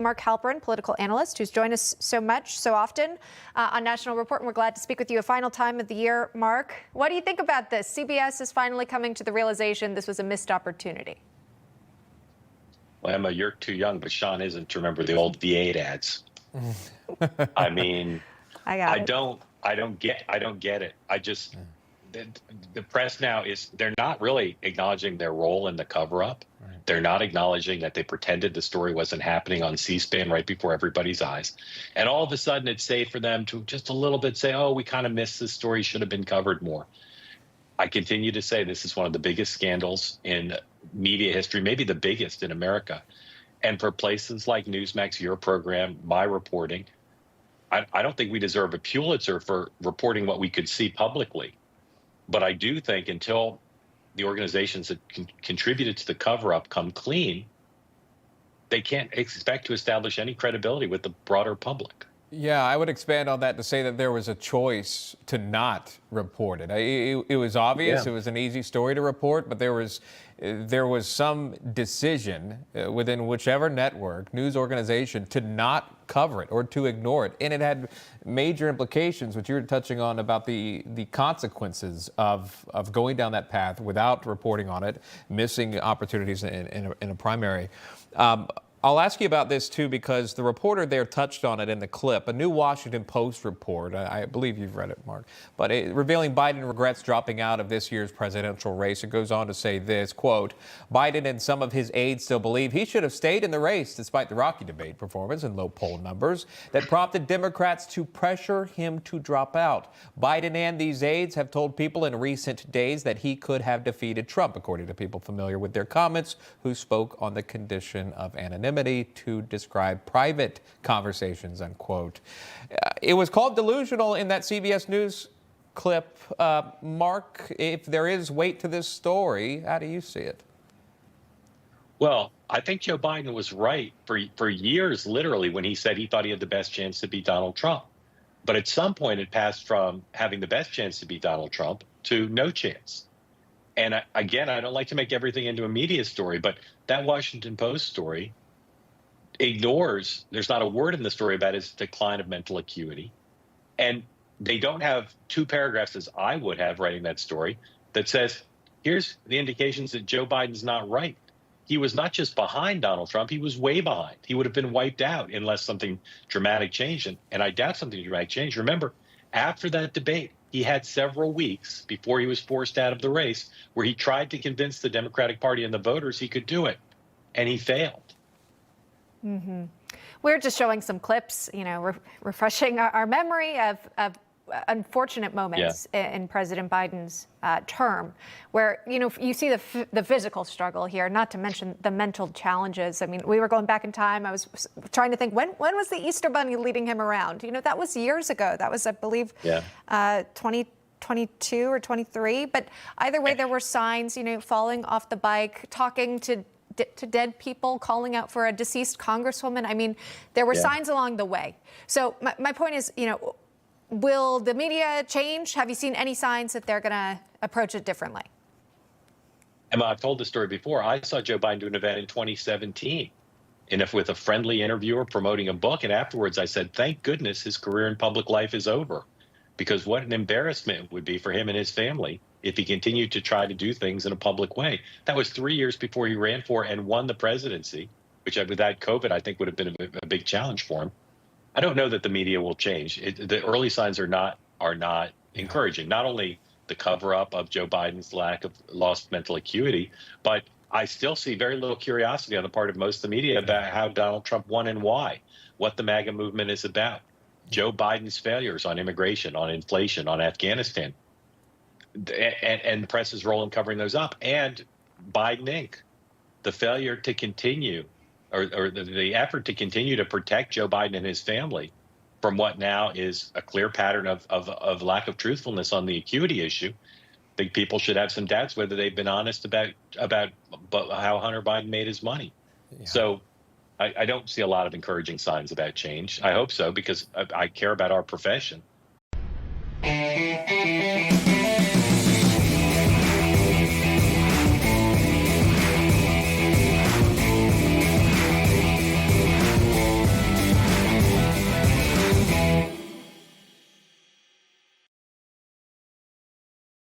Mark Halperin, political analyst, who's joined us so often on National Report, and we're glad to speak with you a final time of the year. Mark, what do you think about this? CBS is finally coming to the realization this was a missed opportunity. Well, Emma, you're too young, but Sean isn't to remember the old V8 ads. I mean, I don't get it. The press now they're not really acknowledging their role in the cover-up. Right. They're not acknowledging that they pretended the story wasn't happening on C-SPAN right before everybody's eyes. And all of a sudden it's safe for them to just a little bit say, oh, we kind of missed this story, should have been covered more. I continue to say this is one of the biggest scandals in media history, maybe the biggest in America. And for places like Newsmax, your program, my reporting, I don't think we deserve a Pulitzer for reporting what we could see publicly. But I do think until the organizations that contributed to the cover-up come clean, they can't expect to establish any credibility with the broader public. Yeah, I would expand on that to say that there was a choice to not report it. It was obvious. Yeah. It was an easy story to report, but there was some decision within whichever network, news organization, to not cover it or to ignore it. And it had major implications, which you were touching on, about the consequences of going down that path without reporting on it, missing opportunities in a primary. I'll ask you about this, too, because the reporter there touched on it in the clip. A new Washington Post report, I believe you've read it, Mark, but revealing Biden regrets dropping out of this year's presidential race. It goes on to say this, quote, Biden and some of his aides still believe he should have stayed in the race despite the rocky debate performance and low poll numbers that prompted Democrats to pressure him to drop out. Biden and these aides have told people in recent days that he could have defeated Trump, according to people familiar with their comments who spoke on the condition of anonymity to describe private conversations, unquote. It was called delusional in that CBS News clip. Mark, if there is weight to this story, how do you see it? Well, I think Joe Biden was right for years, literally, when he said he thought he had the best chance to beat Donald Trump. But at some point, it passed from having the best chance to beat Donald Trump to no chance. And again, I don't like to make everything into a media story, but that Washington Post story ignores, there's not a word in the story about his decline of mental acuity. And they don't have two paragraphs, as I would have writing that story, that says, here's the indications that Joe Biden's not right. He was not just behind Donald Trump, he was way behind. He would have been wiped out unless something dramatic changed. And I doubt something dramatic changed. Remember, after that debate, he had several weeks before he was forced out of the race where he tried to convince the Democratic Party and the voters he could do it. And he failed. Mm-hmm. We're just showing some clips, refreshing our memory of unfortunate moments in President Biden's term, where you see the physical struggle here, not to mention the mental challenges. I mean, we were going back in time. I was trying to think when was the Easter Bunny leading him around? That was years ago. That was, I believe, 2022 or 23. But either way, there were signs, falling off the bike, talking to dead people, calling out for a deceased congresswoman. I mean, there were signs along the way. So my point is, will the media change? Have you seen any signs that they're going to approach it differently? Emma, I've told this story before. I saw Joe Biden do an event in 2017 with a friendly interviewer promoting a book. And afterwards, I said, thank goodness his career in public life is over, because what an embarrassment it would be for him and his family if he continued to try to do things in a public way. That was 3 years before he ran for and won the presidency, which without COVID, I think would have been a big challenge for him. I don't know that the media will change. The early signs are not encouraging. Not only the cover-up of Joe Biden's lack of lost mental acuity, but I still see very little curiosity on the part of most of the media about how Donald Trump won and why, what the MAGA movement is about, Joe Biden's failures on immigration, on inflation, on Afghanistan. And the press's role in covering those up, and Biden Inc., the failure to continue, or the effort to continue to protect Joe Biden and his family from what now is a clear pattern of lack of truthfulness on the acuity issue. I think people should have some doubts whether they've been honest about how Hunter Biden made his money. Yeah. So I don't see a lot of encouraging signs about change. I hope so, because I care about our profession.